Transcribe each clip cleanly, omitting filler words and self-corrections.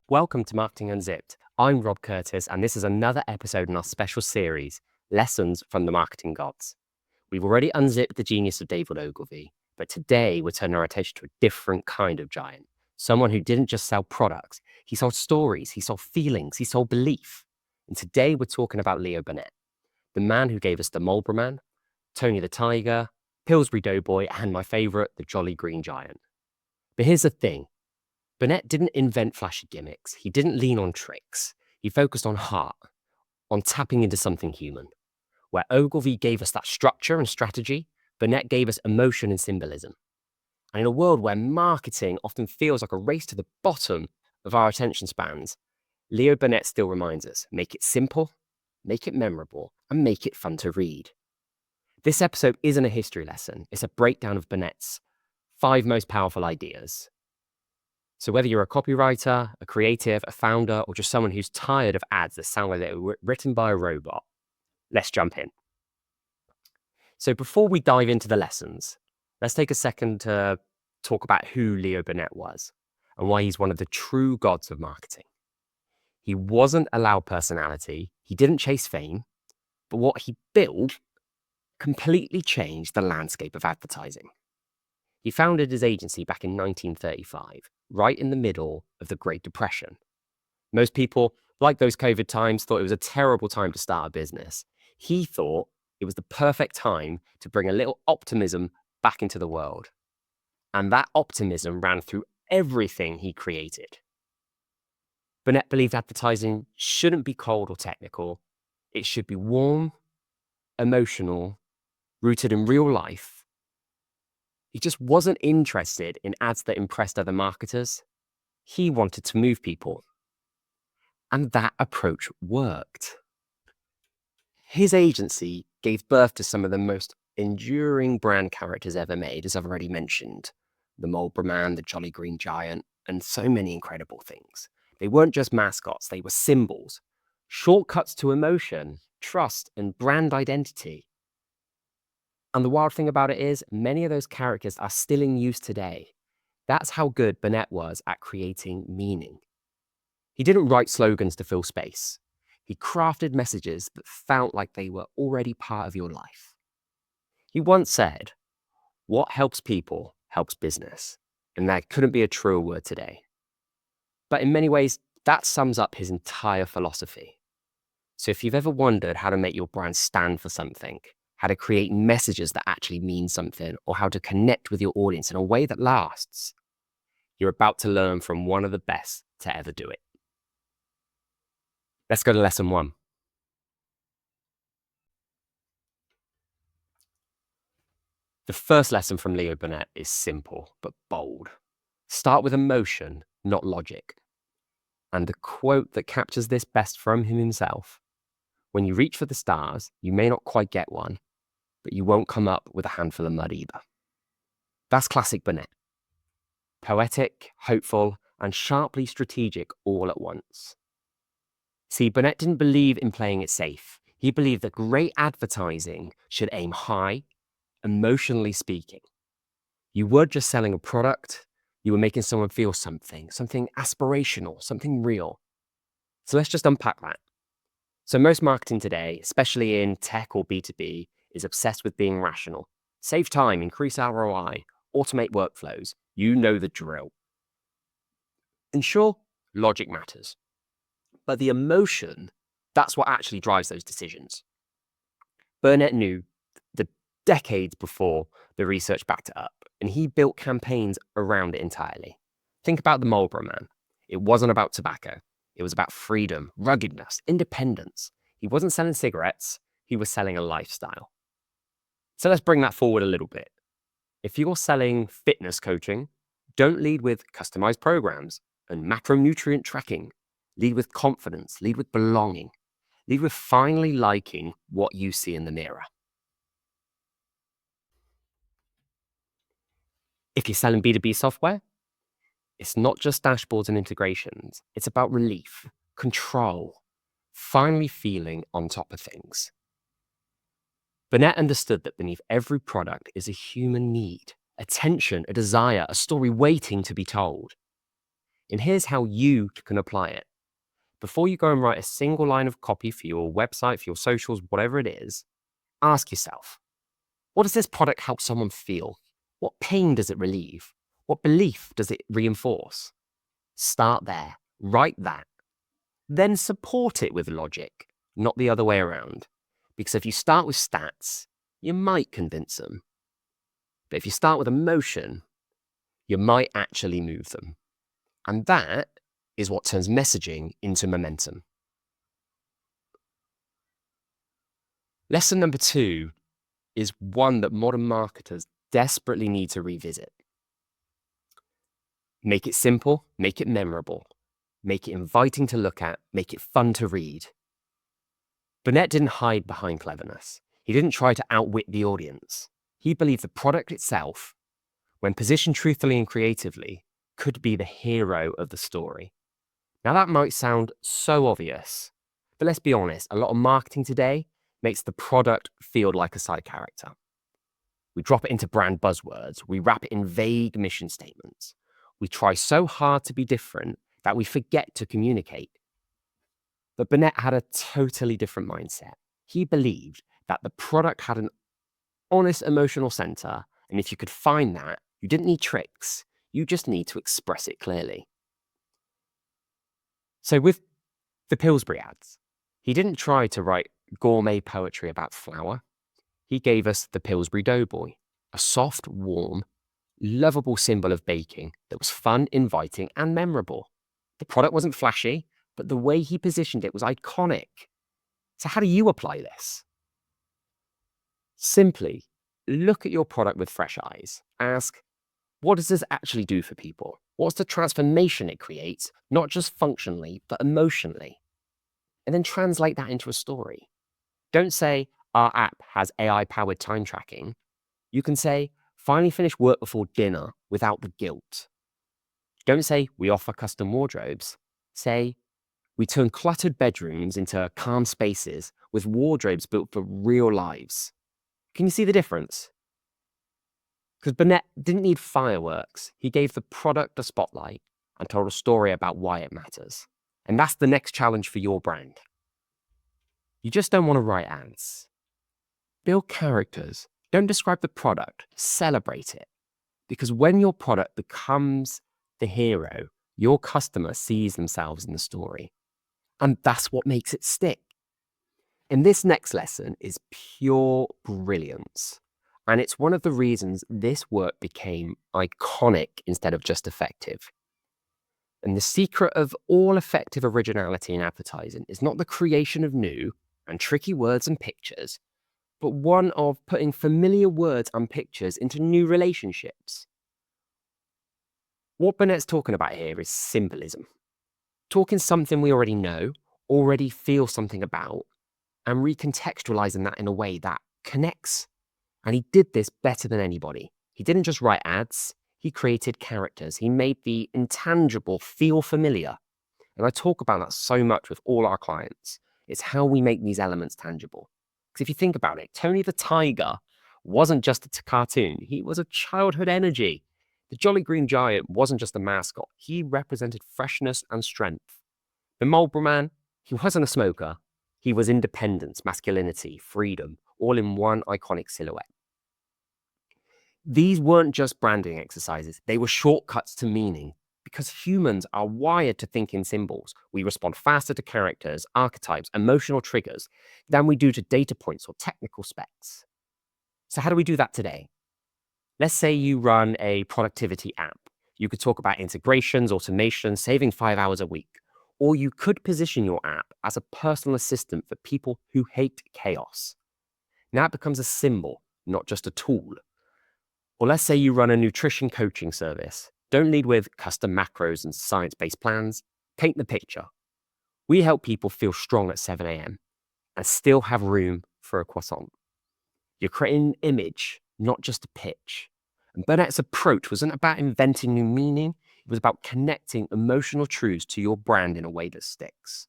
Welcome to Marketing Unzipped. I'm Rob Curtis, and this is another episode in our special series, Lessons from the Marketing Gods. We've already unzipped the genius of David Ogilvy, but today we're turning our attention to a different kind of giant. Someone who didn't just sell products, he sold stories, he sold feelings, he sold belief. And today we're talking about Leo Burnett, the man who gave us the Marlboro Man, Tony the Tiger, Pillsbury Doughboy, and my favorite, the Jolly Green Giant. But here's the thing. Burnett didn't invent flashy gimmicks. He didn't lean on tricks. He focused on heart, on tapping into something human. Where Ogilvy gave us that structure and strategy, Burnett gave us emotion and symbolism. And in a world where marketing often feels like a race to the bottom of our attention spans, Leo Burnett still reminds us, make it simple, make it memorable, and make it fun to read. This episode isn't a history lesson. It's a breakdown of Burnett's 5 most powerful ideas. So whether you're a copywriter, a creative, a founder, or just someone who's tired of ads that sound like they were written by a robot, let's jump in. So before we dive into the lessons, let's take a second to talk about who Leo Burnett was and why he's one of the true gods of marketing. He wasn't a loud personality. He didn't chase fame, but what he built completely changed the landscape of advertising. He founded his agency back in 1935, right in the middle of the Great Depression. Most people, like those COVID times, thought it was a terrible time to start a business. He thought it was the perfect time to bring a little optimism back into the world. And that optimism ran through everything he created. Burnett believed advertising shouldn't be cold or technical. It should be warm, emotional, rooted in real life. He just wasn't interested in ads that impressed other marketers. He wanted to move people. And that approach worked. His agency gave birth to some of the most enduring brand characters ever made, as I've already mentioned. The Marlboro Man, the Jolly Green Giant, and so many incredible things. They weren't just mascots, they were symbols. Shortcuts to emotion, trust, and brand identity. And the wild thing about it is, many of those characters are still in use today. That's how good Burnett was at creating meaning. He didn't write slogans to fill space. He crafted messages that felt like they were already part of your life. He once said, "What helps people helps business." And there couldn't be a truer word today. But in many ways, that sums up his entire philosophy. So if you've ever wondered how to make your brand stand for something, how to create messages that actually mean something, or how to connect with your audience in a way that lasts, you're about to learn from one of the best to ever do it. Let's go to lesson 1. The first lesson from Leo Burnett is simple but bold. Start with emotion, not logic. And the quote that captures this best from him himself: when you reach for the stars, you may not quite get one, but you won't come up with a handful of mud either. That's classic Burnett. Poetic, hopeful, and sharply strategic all at once. See, Burnett didn't believe in playing it safe. He believed that great advertising should aim high, emotionally speaking. You weren't just selling a product, you were making someone feel something aspirational, something real. So let's just unpack that. So most marketing today, especially in tech or B2B, is obsessed with being rational. Save time, increase ROI, automate workflows. You know the drill. And sure, logic matters. But the emotion, that's what actually drives those decisions. Burnett knew the decades before the research backed it up, and he built campaigns around it entirely. Think about the Marlboro Man. It wasn't about tobacco. It was about freedom, ruggedness, independence. He wasn't selling cigarettes. He was selling a lifestyle. So let's bring that forward a little bit. If you're selling fitness coaching, don't lead with customized programs and macronutrient tracking. Lead with confidence, lead with belonging, lead with finally liking what you see in the mirror. If you're selling B2B software, it's not just dashboards and integrations. It's about relief, control, finally feeling on top of things. Burnett understood that beneath every product is a human need, a tension, a desire, a story waiting to be told. And here's how you can apply it. Before you go and write a single line of copy for your website, for your socials, whatever it is, ask yourself, what does this product help someone feel? What pain does it relieve? What belief does it reinforce? Start there, write that. Then support it with logic, not the other way around. Because if you start with stats, you might convince them. But if you start with emotion, you might actually move them. And that is what turns messaging into momentum. Lesson number 2 is one that modern marketers desperately need to revisit. Make it simple, make it memorable, make it inviting to look at, make it fun to read. Burnett didn't hide behind cleverness. He didn't try to outwit the audience. He believed the product itself, when positioned truthfully and creatively, could be the hero of the story. Now that might sound so obvious, but let's be honest, a lot of marketing today makes the product feel like a side character. We drop it into brand buzzwords, we wrap it in vague mission statements. We try so hard to be different that we forget to communicate. But Burnett had a totally different mindset. He believed that the product had an honest emotional center, and if you could find that, you didn't need tricks, you just need to express it clearly. So with the Pillsbury ads, he didn't try to write gourmet poetry about flour. He gave us the Pillsbury Doughboy, a soft, warm, lovable symbol of baking that was fun, inviting, and memorable. The product wasn't flashy, but the way he positioned it was iconic. So how do you apply this? Simply look at your product with fresh eyes. Ask, what does this actually do for people? What's the transformation it creates, not just functionally, but emotionally? And then translate that into a story. Don't say, our app has AI-powered time tracking. You can say, finally finished work before dinner without the guilt. Don't say, we offer custom wardrobes. Say, we turn cluttered bedrooms into calm spaces with wardrobes built for real lives. Can you see the difference? Because Burnett didn't need fireworks. He gave the product a spotlight and told a story about why it matters. And that's the next challenge for your brand. You just don't want to write ads. Build characters. Don't describe the product. Celebrate it. Because when your product becomes the hero, your customer sees themselves in the story. And that's what makes it stick. And this next lesson is pure brilliance. And it's one of the reasons this work became iconic instead of just effective. And the secret of all effective originality in advertising is not the creation of new and tricky words and pictures, but one of putting familiar words and pictures into new relationships. What Burnett's talking about here is symbolism. Talking something we already know, already feel something about, and recontextualizing that in a way that connects. And he did this better than anybody. He didn't just write ads, he created characters. He made the intangible feel familiar. And I talk about that so much with all our clients. It's how we make these elements tangible. Because if you think about it, Tony the Tiger wasn't just a cartoon. He was a childhood energy. The Jolly Green Giant wasn't just a mascot. He represented freshness and strength. The Marlboro Man, he wasn't a smoker. He was independence, masculinity, freedom, all in one iconic silhouette. These weren't just branding exercises. They were shortcuts to meaning. Because humans are wired to think in symbols, we respond faster to characters, archetypes, emotional triggers than we do to data points or technical specs. So how do we do that today? Let's say you run a productivity app. You could talk about integrations, automation, saving 5 hours a week. Or you could position your app as a personal assistant for people who hate chaos. Now it becomes a symbol, not just a tool. Or let's say you run a nutrition coaching service. Don't lead with custom macros and science-based plans. Paint the picture. We help people feel strong at 7 a.m. and still have room for a croissant. You're creating an image, not just a pitch. And Burnett's approach wasn't about inventing new meaning. It was about connecting emotional truths to your brand in a way that sticks.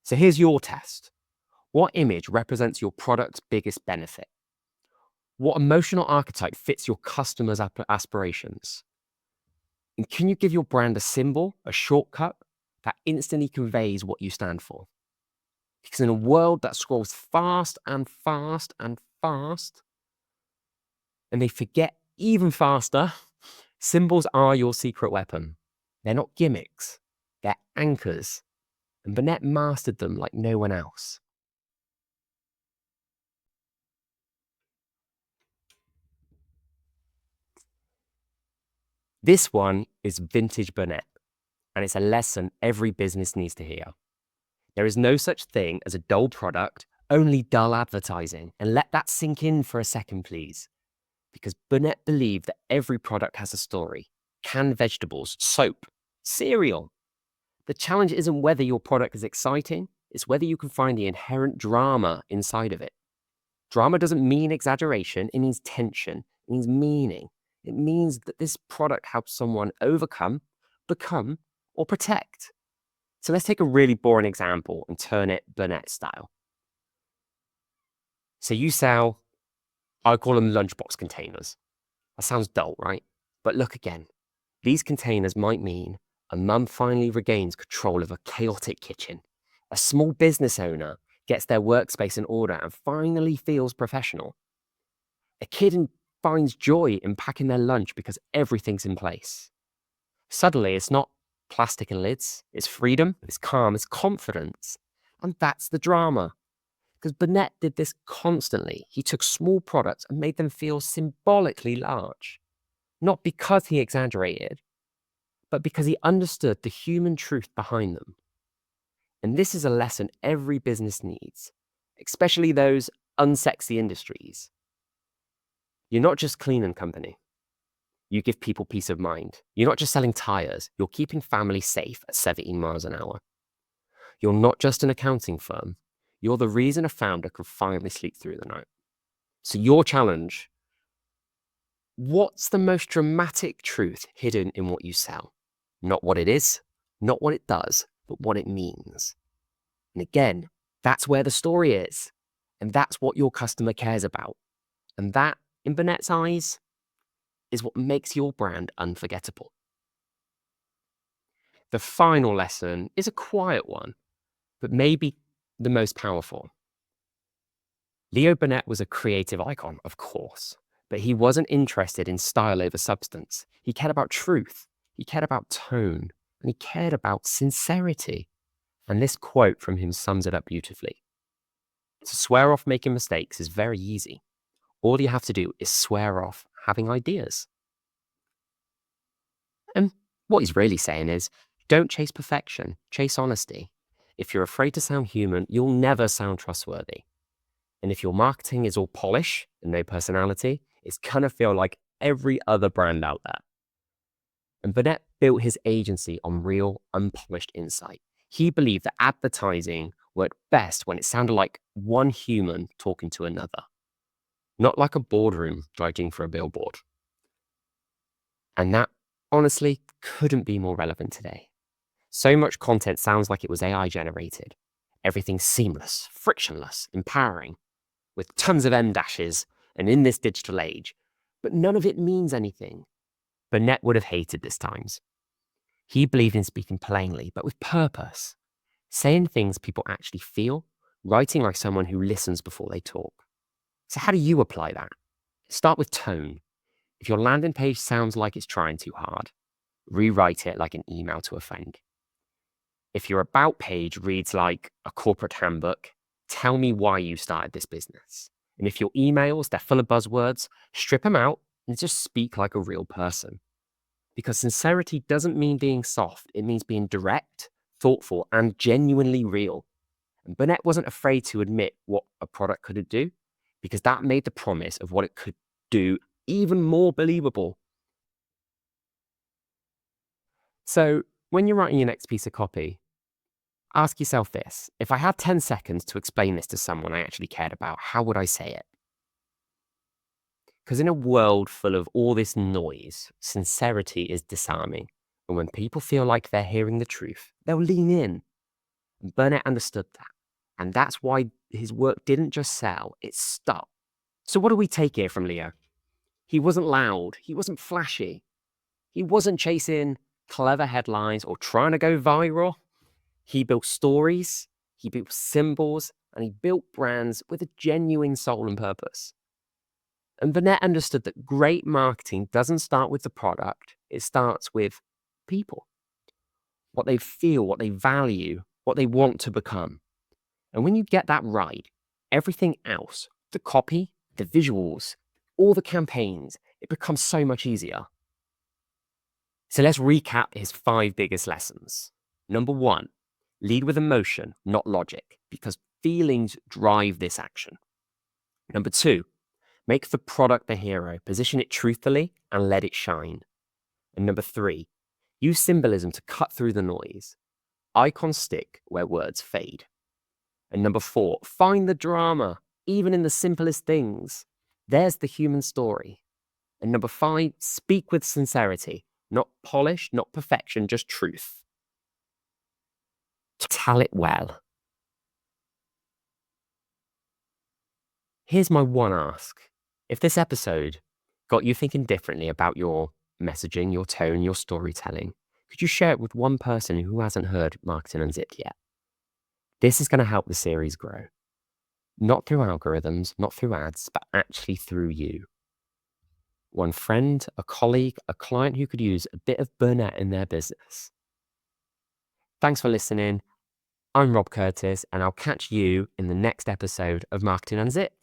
So here's your test. What image represents your product's biggest benefit? What emotional archetype fits your customers' aspirations? And can you give your brand a symbol, a shortcut that instantly conveys what you stand for? Because in a world that scrolls fast and fast and fast, and they forget even faster, symbols are your secret weapon. They're not gimmicks, they're anchors. And Burnett mastered them like no one else. This one is vintage Burnett, and it's a lesson every business needs to hear. There is no such thing as a dull product, only dull advertising. And let that sink in for a second, please. Because Burnett believed that every product has a story. Canned vegetables, soap, cereal. The challenge isn't whether your product is exciting, it's whether you can find the inherent drama inside of it. Drama doesn't mean exaggeration, it means tension, it means meaning. It means that this product helps someone overcome, become, or protect. So let's take a really boring example and turn it Burnett style. So you sell, I call them lunchbox containers. That sounds dull, right? But look again. These containers might mean a mum finally regains control of a chaotic kitchen. A small business owner gets their workspace in order and finally feels professional. A kid finds joy in packing their lunch because everything's in place. Suddenly, it's not plastic and lids, it's freedom, it's calm, it's confidence. And that's the drama. Because Burnett did this constantly. He took small products and made them feel symbolically large. Not because he exaggerated, but because he understood the human truth behind them. And this is a lesson every business needs, especially those unsexy industries. You're not just cleaning company. You give people peace of mind. You're not just selling tires. You're keeping families safe at 17 miles an hour. You're not just an accounting firm. You're the reason a founder can finally sleep through the night. So your challenge, what's the most dramatic truth hidden in what you sell? Not what it is, not what it does, but what it means. And again, that's where the story is. And that's what your customer cares about. And that, in Burnett's eyes, is what makes your brand unforgettable. The final lesson is a quiet one, but maybe the most powerful. Leo Burnett was a creative icon, of course, but he wasn't interested in style over substance. He cared about truth, he cared about tone, and he cared about sincerity. And this quote from him sums it up beautifully. To swear off making mistakes is very easy. All you have to do is swear off having ideas. And what he's really saying is, don't chase perfection, chase honesty. If you're afraid to sound human, you'll never sound trustworthy. And if your marketing is all polish and no personality, it's gonna feel like every other brand out there. And Burnett built his agency on real, unpolished insight. He believed that advertising worked best when it sounded like one human talking to another, not like a boardroom writing for a billboard. And that, honestly, couldn't be more relevant today. So much content sounds like it was AI generated. Everything's seamless, frictionless, empowering, with tons of M dashes and in this digital age. But none of it means anything. Burnett would have hated this times. He believed in speaking plainly, but with purpose, saying things people actually feel, writing like someone who listens before they talk. So how do you apply that? Start with tone. If your landing page sounds like it's trying too hard, rewrite it like an email to a friend. If your about page reads like a corporate handbook, tell me why you started this business. And if your emails, they're full of buzzwords, strip them out and just speak like a real person. Because sincerity doesn't mean being soft. It means being direct, thoughtful, and genuinely real. And Burnett wasn't afraid to admit what a product could do, because that made the promise of what it could do even more believable. So when you're writing your next piece of copy, ask yourself this. If I had 10 seconds to explain this to someone I actually cared about, how would I say it? Because in a world full of all this noise, sincerity is disarming. And when people feel like they're hearing the truth, they'll lean in. And Burnett understood that. And that's why his work didn't just sell, it stuck. So what do we take here from Leo? He wasn't loud. He wasn't flashy. He wasn't chasing clever headlines or trying to go viral. He built stories, he built symbols, and he built brands with a genuine soul and purpose. And Burnett understood that great marketing doesn't start with the product, it starts with people, what they feel, what they value, what they want to become. And when you get that right, everything else, the copy, the visuals, all the campaigns, it becomes so much easier. So let's recap his 5 biggest lessons. Number 1, lead with emotion, not logic, because feelings drive this action. Number 2, make the product the hero, position it truthfully and let it shine. And number 3, use symbolism to cut through the noise. Icons stick where words fade. And number 4, find the drama, even in the simplest things. There's the human story. And number 5, speak with sincerity, not polish, not perfection, just truth. Tell it well. Here's my one ask. If this episode got you thinking differently about your messaging, your tone, your storytelling, could you share it with one person who hasn't heard Marketing Unzipped yet? This is going to help the series grow. Not through algorithms, not through ads, but actually through you. One friend, a colleague, a client who could use a bit of Burnett in their business. Thanks for listening. I'm Rob Curtis, and I'll catch you in the next episode of Marketing Unzipped.